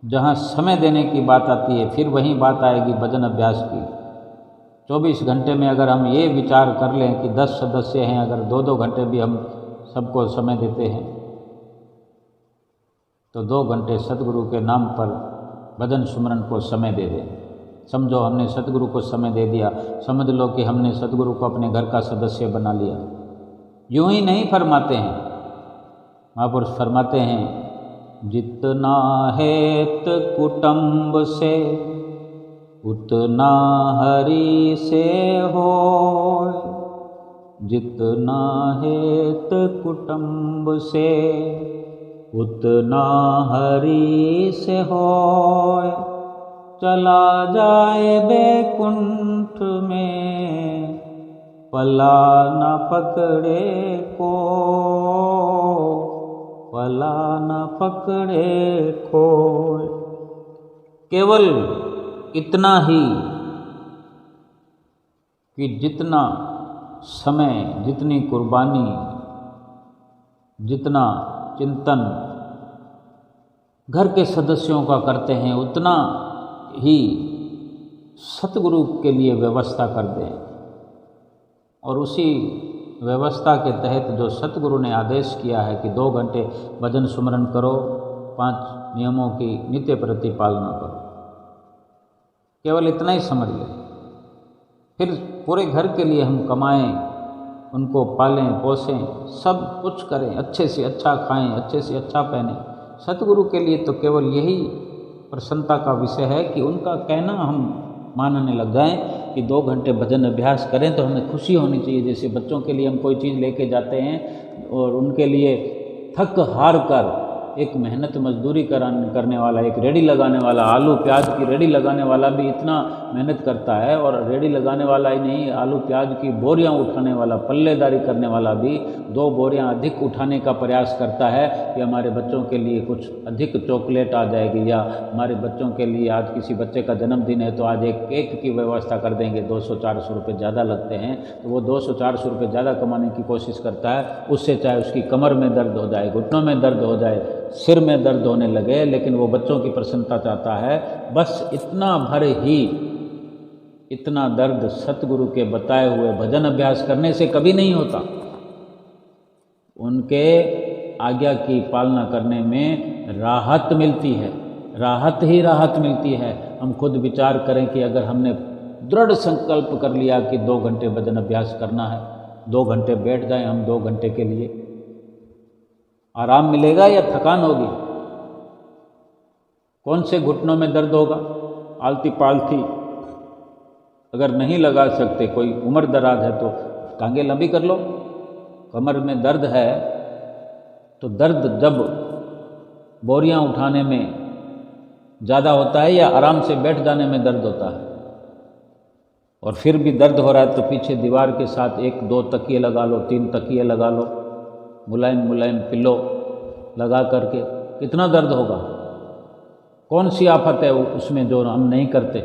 जहाँ समय देने की बात आती है, फिर वहीं बात आएगी भजन अभ्यास की। 24 घंटे में अगर हम ये विचार कर लें कि 10 सदस्य हैं, अगर 2-2 घंटे भी हम सबको समय देते हैं तो 2 घंटे सतगुरु के नाम पर भजन सुमरन को समय दे दें। समझो हमने सतगुरु को समय दे दिया, समझ लो कि हमने सतगुरु को अपने घर का सदस्य बना लिया। यूं ही नहीं फरमाते हैं, महापुरुष फरमाते हैं, जितना हेत कुटुंब से उतना हरि से होय। जितना हेत कुटुंब से उतना हरि से होय। चला जाए बैकुंठ में पला न पकड़े को, पला न पकड़े खोय। केवल इतना ही कि जितना समय, जितनी कुर्बानी, जितना चिंतन घर के सदस्यों का करते हैं, उतना ही सतगुरु के लिए व्यवस्था कर दें। और उसी व्यवस्था के तहत जो सतगुरु ने आदेश किया है कि 2 घंटे भजन सुमरन करो, 5 नियमों की नित्य प्रति पालना करो, केवल इतना ही समझ लें। फिर पूरे घर के लिए हम कमाएं, उनको पालें पोसें, सब कुछ करें, अच्छे से अच्छा खाएं, अच्छे से अच्छा पहनें। सतगुरु के लिए तो केवल यही प्रसन्नता का विषय है कि उनका कहना हम मानने लग जाएं कि 2 घंटे भजन अभ्यास करें तो हमें खुशी होनी चाहिए। जैसे बच्चों के लिए हम कोई चीज़ लेके जाते हैं और उनके लिए थक हार कर एक मेहनत मजदूरी करने वाला, एक रेडी लगाने वाला, आलू प्याज की रेडी लगाने वाला भी इतना मेहनत करता है, और रेडी लगाने वाला ही नहीं, आलू प्याज की बोरियां उठाने वाला, पल्लेदारी करने वाला भी 2 बोरियां अधिक उठाने का प्रयास करता है कि हमारे बच्चों के लिए कुछ अधिक चॉकलेट आ जाएगी, या हमारे बच्चों के लिए आज किसी बच्चे का जन्मदिन है तो आज एक केक की व्यवस्था कर देंगे, 200-400 रुपये ज़्यादा लगते हैं, तो वो 200-400 रुपये ज़्यादा कमाने की कोशिश करता है। उससे चाहे उसकी कमर में दर्द हो जाए, घुटनों में दर्द हो जाए, सिर में दर्द होने लगे, लेकिन वो बच्चों की प्रसन्नता चाहता है। बस इतना भर ही इतना दर्द सतगुरु के बताए हुए भजन अभ्यास करने से कभी नहीं होता। उनके आज्ञा की पालना करने में राहत मिलती है, राहत ही राहत मिलती है। हम खुद विचार करें कि अगर हमने दृढ़ संकल्प कर लिया कि 2 घंटे भजन अभ्यास करना है, 2 घंटे बैठ जाएं हम 2 घंटे के लिए, आराम मिलेगा या थकान होगी? कौन से घुटनों में दर्द होगा? आलती पालती अगर नहीं लगा सकते, कोई उम्र दराज है तो टांगे लंबी कर लो। कमर में दर्द है तो दर्द जब बोरियां उठाने में ज़्यादा होता है या आराम से बैठ जाने में दर्द होता है? और फिर भी दर्द हो रहा है तो पीछे दीवार के साथ 1-2 तकिए लगा लो, 3 तकिए लगा लो, मुलायम मुलायम पिल्लो लगा करके, कितना दर्द होगा? कौन सी आफत है उसमें जो हम नहीं करते?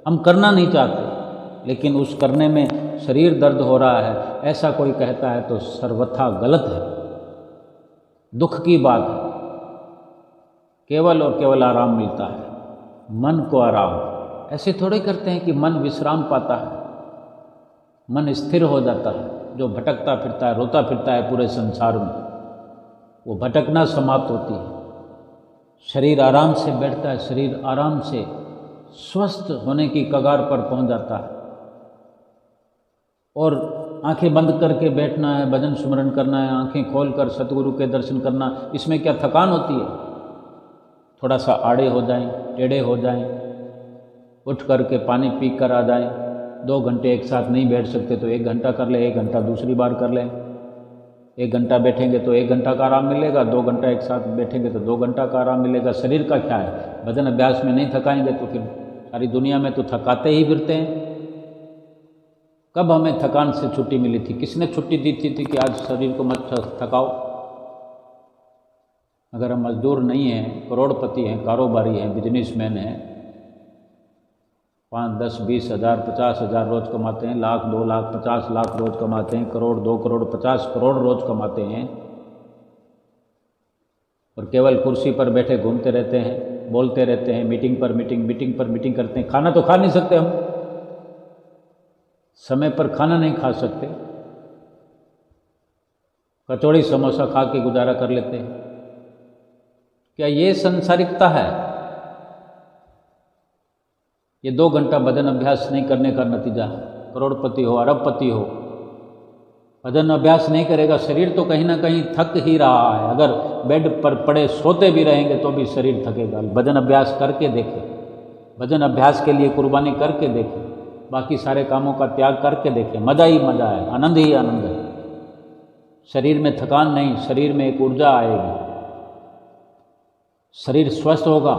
हम करना नहीं चाहते, लेकिन उस करने में शरीर दर्द हो रहा है, ऐसा कोई कहता है तो सर्वथा गलत है, दुख की बात है। केवल और केवल आराम मिलता है, मन को आराम। ऐसे थोड़े करते हैं कि मन विश्राम पाता है, मन स्थिर हो जाता है। जो भटकता फिरता है, रोता फिरता है पूरे संसार में, वो भटकना समाप्त होती है। शरीर आराम से बैठता है, शरीर आराम से स्वस्थ होने की कगार पर पहुंच जाता है। और आंखें बंद करके बैठना है, भजन सुमरन करना है, आंखें खोलकर सतगुरु के दर्शन करना, इसमें क्या थकान होती है? थोड़ा सा आड़े हो जाएं, टेढ़े हो जाएं, उठ करके पानी पी कर आ जाएं। 2 घंटे एक साथ नहीं बैठ सकते तो 1 घंटा कर लें, 1 घंटा दूसरी बार कर लें। 1 घंटा बैठेंगे तो 1 घंटा का आराम मिलेगा, 2 घंटा एक साथ बैठेंगे तो 2 घंटा का आराम मिलेगा। शरीर का क्या है? भजन अभ्यास में नहीं थकाएंगे तो फिर सारी दुनिया में तो थकाते ही फिरते हैं। कब हमें थकान से छुट्टी मिली थी? किसने छुट्टी दी थी कि आज शरीर को मत थकाओ? अगर हम मजदूर नहीं हैं, करोड़पति हैं, कारोबारी हैं, बिजनेसमैन हैं, 5, 10, 20 हज़ार, 50 हज़ार रोज़ कमाते हैं, 1 लाख, 2 लाख, 50 लाख रोज़ कमाते हैं, करोड़, 2 करोड़, 50 करोड़ रोज़ कमाते हैं, और केवल कुर्सी पर बैठे घूमते रहते हैं, बोलते रहते हैं, मीटिंग पर मीटिंग, मीटिंग पर मीटिंग करते हैं। खाना तो खा नहीं सकते हम, समय पर खाना नहीं खा सकते, कचौड़ी समोसा खा के गुजारा कर लेते हैं। क्या ये संसारिकता है? ये 2 घंटा भजन अभ्यास नहीं करने का नतीजा है। करोड़पति हो, अरबपति हो, भजन अभ्यास नहीं करेगा, शरीर तो कहीं ना कहीं थक ही रहा है। अगर बेड पर पड़े सोते भी रहेंगे तो भी शरीर थकेगा। भजन अभ्यास करके देखें, भजन अभ्यास के लिए कुर्बानी करके देखें, बाकी सारे कामों का त्याग करके देखें, मज़ा ही मज़ा है, आनंद ही आनंद है। शरीर में थकान नहीं, शरीर में एक ऊर्जा आएगी, शरीर स्वस्थ होगा।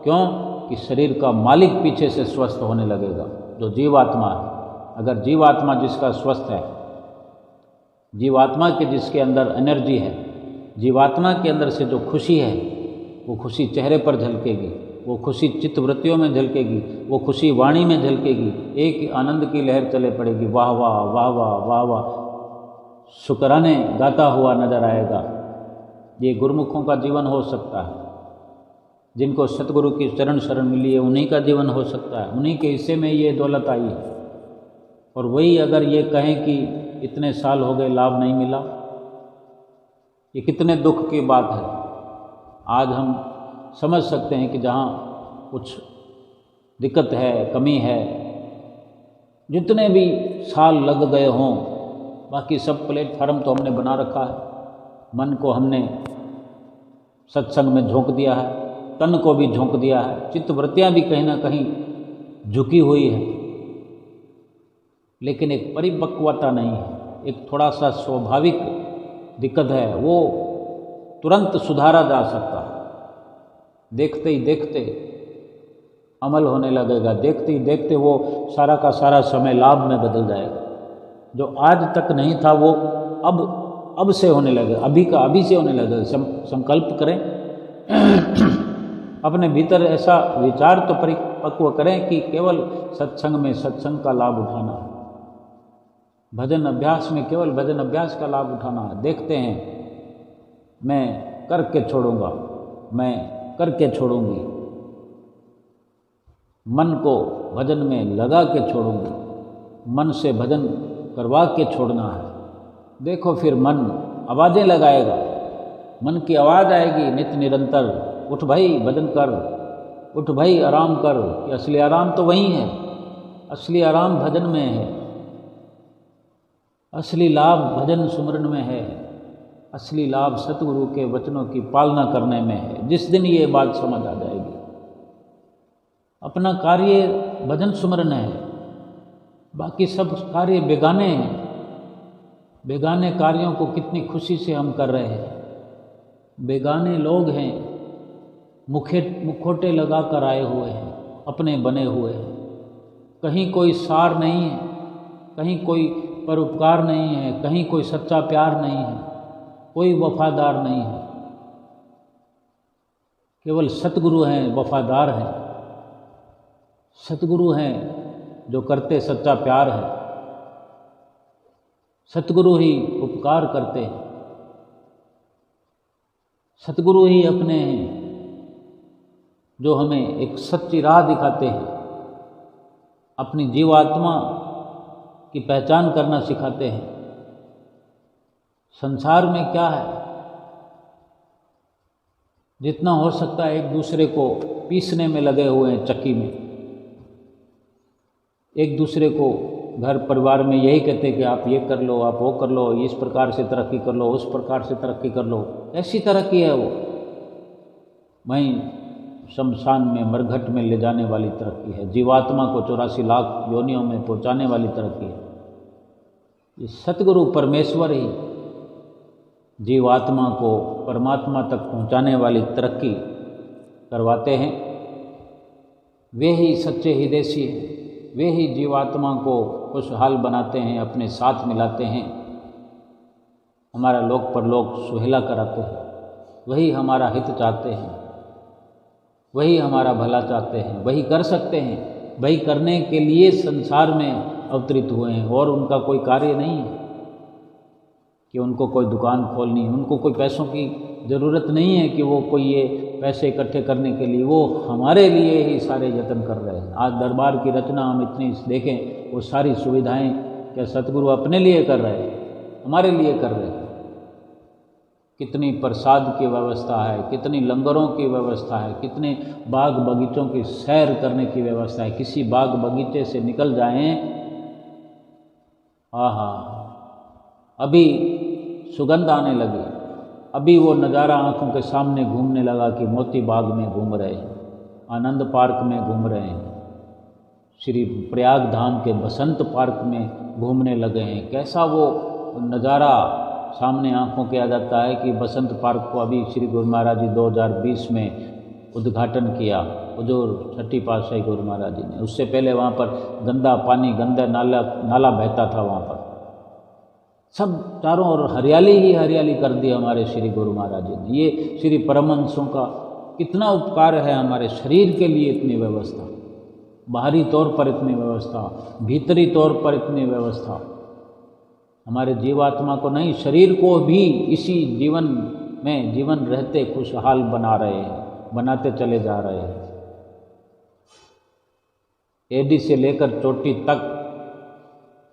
क्यों? कि शरीर का मालिक पीछे से स्वस्थ होने लगेगा, जो जीवात्मा है। अगर जीवात्मा जिसका स्वस्थ है, जीवात्मा के जिसके अंदर एनर्जी है, जीवात्मा के अंदर से जो खुशी है, वो खुशी चेहरे पर झलकेगी, वो खुशी चित्तवृत्तियों में झलकेगी, वो खुशी वाणी में झलकेगी। एक आनंद की लहर चले पड़ेगी, वाह वाह वाह वाह वाह वाह, शुक्राने गाता हुआ नजर आएगा। ये गुरुमुखों का जीवन हो सकता है, जिनको सतगुरु की चरण शरण मिली है, उन्हीं का जीवन हो सकता है, उन्हीं के हिस्से में ये दौलत आई है। और वही अगर ये कहें कि इतने साल हो गए लाभ नहीं मिला, ये कितने दुख की बात है। आज हम समझ सकते हैं कि जहाँ कुछ दिक्कत है, कमी है, जितने भी साल लग गए हों, बाकी सब प्लेटफार्म तो हमने बना रखा है। मन को हमने सत्संग में झोंक दिया है, तन को भी झोंक दिया है, चित्तवृत्तियाँ भी कहीं ना कहीं झुकी हुई है, लेकिन एक परिपक्वता नहीं है, एक थोड़ा सा स्वाभाविक दिक्कत है। वो तुरंत सुधारा जा सकता है। देखते ही देखते अमल होने लगेगा, देखते ही देखते वो सारा का सारा समय लाभ में बदल जाएगा। जो आज तक नहीं था वो अब से होने लगे, अभी का अभी से होने लगे। संकल्प करें अपने भीतर ऐसा विचार तो परिपक्व करें कि केवल सत्संग में सत्संग का लाभ उठाना है, भजन अभ्यास में केवल भजन अभ्यास का लाभ उठाना है। देखते हैं, मैं करके छोड़ूंगा, मैं करके छोड़ूंगी, मन को भजन में लगा के छोड़ूंगी, मन से भजन करवा के छोड़ना है। देखो फिर मन आवाज़ें लगाएगा, मन की आवाज़ आएगी नित्य निरंतर, उठ भाई भजन कर, उठ भाई आराम कर। कि असली आराम तो वही है, असली आराम भजन में है, असली लाभ भजन सुमरन में है, असली लाभ सतगुरु के वचनों की पालना करने में है। जिस दिन ये बात समझ आ जाएगी, अपना कार्य भजन सुमरन है, बाकी सब कार्य बेगाने हैं। बेगाने कार्यों को कितनी खुशी से हम कर रहे हैं। बेगाने लोग हैं, मुखौटे लगा कर आए हुए हैं, अपने बने हुए हैं। कहीं कोई सार नहीं है, कहीं कोई परोपकार नहीं है, कहीं कोई सच्चा प्यार नहीं है, कोई वफादार नहीं है। केवल सतगुरु हैं, वफादार हैं, सतगुरु हैं जो करते सच्चा प्यार है। सतगुरु ही उपकार करते हैं, सतगुरु ही अपने हैं जो हमें एक सच्ची राह दिखाते हैं, अपनी जीवात्मा की पहचान करना सिखाते हैं। संसार में क्या है, जितना हो सकता है एक दूसरे को पीसने में लगे हुए हैं, चक्की में। एक दूसरे को घर परिवार में यही कहते हैं कि आप ये कर लो, आप वो कर लो, इस प्रकार से तरक्की कर लो, उस प्रकार से तरक्की कर लो। ऐसी तरक्की है वो, वहीं शमशान में मरघट में ले जाने वाली तरक्की है, जीवात्मा को 84 लाख योनियों में पहुंचाने वाली तरक्की है। ये सतगुरु परमेश्वर ही जीवात्मा को परमात्मा तक पहुंचाने वाली तरक्की करवाते हैं। वे ही सच्चे हिदैषी हैं, वे ही जीवात्मा को खुशहाल बनाते हैं, अपने साथ मिलाते हैं, हमारा लोक परलोक सुहेला कराते हैं। वही हमारा हित चाहते हैं, वही हमारा भला चाहते हैं, वही कर सकते हैं, वही करने के लिए संसार में अवतरित हुए हैं। और उनका कोई कार्य नहीं है कि उनको कोई दुकान खोलनी है, उनको कोई पैसों की ज़रूरत नहीं है कि वो कोई ये पैसे इकट्ठे करने के लिए, वो हमारे लिए ही सारे यत्न कर रहे हैं। आज दरबार की रचना हम इतनी देखें, वो सारी सुविधाएं क्या सतगुरु अपने लिए कर रहे हैं, हमारे लिए कर रहे हैं। कितनी प्रसाद की व्यवस्था है, कितनी लंगरों की व्यवस्था है, कितने बाग बगीचों की सैर करने की व्यवस्था है। किसी बाग बगीचे से निकल जाएं, आहा, अभी सुगंध आने लगी, अभी वो नज़ारा आंखों के सामने घूमने लगा कि मोती बाग में घूम रहे हैं, आनंद पार्क में घूम रहे हैं, श्री प्रयाग धाम के बसंत पार्क में घूमने लगे हैं। कैसा वो नज़ारा सामने आंखों के आ जाता है कि बसंत पार्क को अभी श्री गुरु महाराज जी 2020 में उद्घाटन किया, हुजूर छठी पातशाही गुरु महाराज जी ने। उससे पहले वहाँ पर गंदा पानी, गंदा नाला बहता था वहाँ पर। सब चारों ओर हरियाली ही हरियाली कर दी हमारे श्री गुरु महाराज जी ने। ये श्री परमहंसों का कितना उपकार है हमारे शरीर के लिए। इतनी व्यवस्था, बाहरी तौर पर इतनी व्यवस्था, भीतरी तौर पर इतनी व्यवस्था, हमारे जीवात्मा को नहीं, शरीर को भी इसी जीवन में जीवन रहते खुशहाल बना रहे हैं, बनाते चले जा रहे हैं। एडी से लेकर चोटी तक,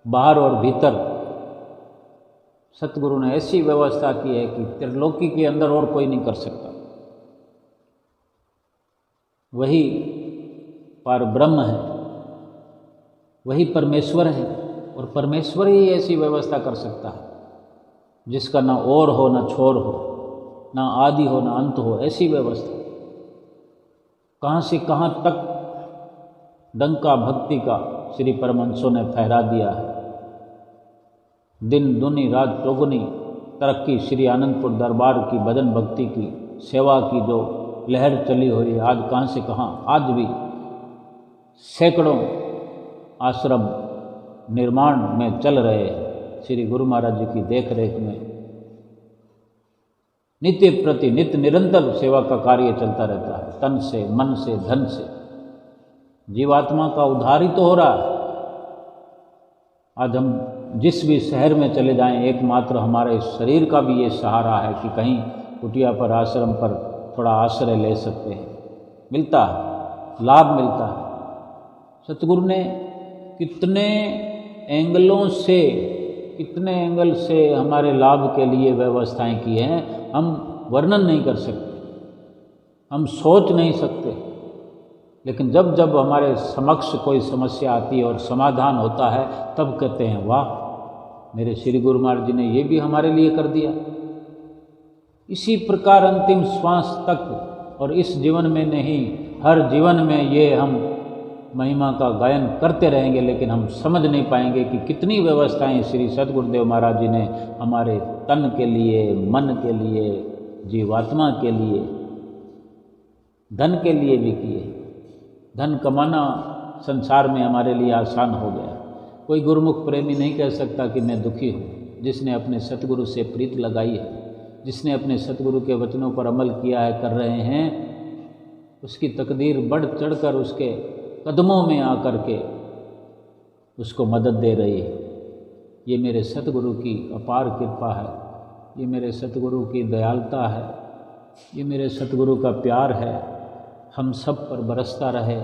बाहर और भीतर सतगुरु ने ऐसी व्यवस्था की है कि त्रिलोकी के अंदर और कोई नहीं कर सकता। वही पर ब्रह्म है, वही परमेश्वर है, और परमेश्वर ही ऐसी व्यवस्था कर सकता है जिसका ना और हो, ना छोर हो, ना आदि हो, ना अंत हो। ऐसी व्यवस्था कहाँ से कहाँ तक डंका भक्ति का श्री परमहंसों ने फहरा दिया है। दिन दुनी रात चौगुनी तरक्की, श्री आनंदपुर दरबार की भजन भक्ति की सेवा की जो लहर चली हुई है, आज कहाँ से कहाँ, आज भी सैकड़ों आश्रम निर्माण में चल रहे हैं। श्री गुरु महाराज जी की देख रेख में नित्य प्रति नित्य निरंतर सेवा का कार्य चलता रहता है, तन से, मन से, धन से। जीवात्मा का उद्धार ही तो हो रहा है। आज हम जिस भी शहर में चले जाएं, एकमात्र हमारे शरीर का भी ये सहारा है कि कहीं कुटिया पर, आश्रम पर थोड़ा आश्रय ले सकते हैं, मिलता है, लाभ मिलता है। सतगुरु ने कितने एंगल से हमारे लाभ के लिए व्यवस्थाएं की हैं, हम वर्णन नहीं कर सकते, हम सोच नहीं सकते। लेकिन जब जब हमारे समक्ष कोई समस्या आती है और समाधान होता है, तब कहते हैं वाह, मेरे श्री गुरु महाराज जी ने ये भी हमारे लिए कर दिया। इसी प्रकार अंतिम श्वास तक और इस जीवन में नहीं, हर जीवन में ये हम महिमा का गायन करते रहेंगे, लेकिन हम समझ नहीं पाएंगे कि कितनी व्यवस्थाएं श्री सद्गुरुदेव महाराज जी ने हमारे तन के लिए, मन के लिए, जीवात्मा के लिए, धन के लिए भी किए। धन कमाना संसार में हमारे लिए आसान हो गया। कोई गुरुमुख प्रेमी नहीं कह सकता कि मैं दुखी हूँ। जिसने अपने सतगुरु से प्रीत लगाई है, जिसने अपने सतगुरु के वचनों पर अमल किया है, कर रहे हैं, उसकी तकदीर बढ़ चढ़कर उसके कदमों में आकर के उसको मदद दे रही है। ये मेरे सतगुरु की अपार कृपा है, ये मेरे सतगुरु की दयालुता है, ये मेरे सतगुरु का प्यार है। हम सब पर बरसता रहे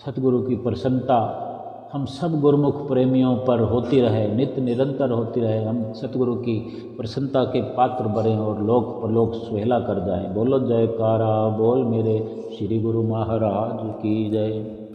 सतगुरु की प्रसन्नता, हम सब गुरुमुख प्रेमियों पर होती रहे, नित्य निरंतर होती रहे। हम सतगुरु की प्रसन्नता के पात्र बने और लोक परलोक सुहेला कर जाएं। बोलो जयकारा बोल मेरे श्री गुरु महाराज की जय।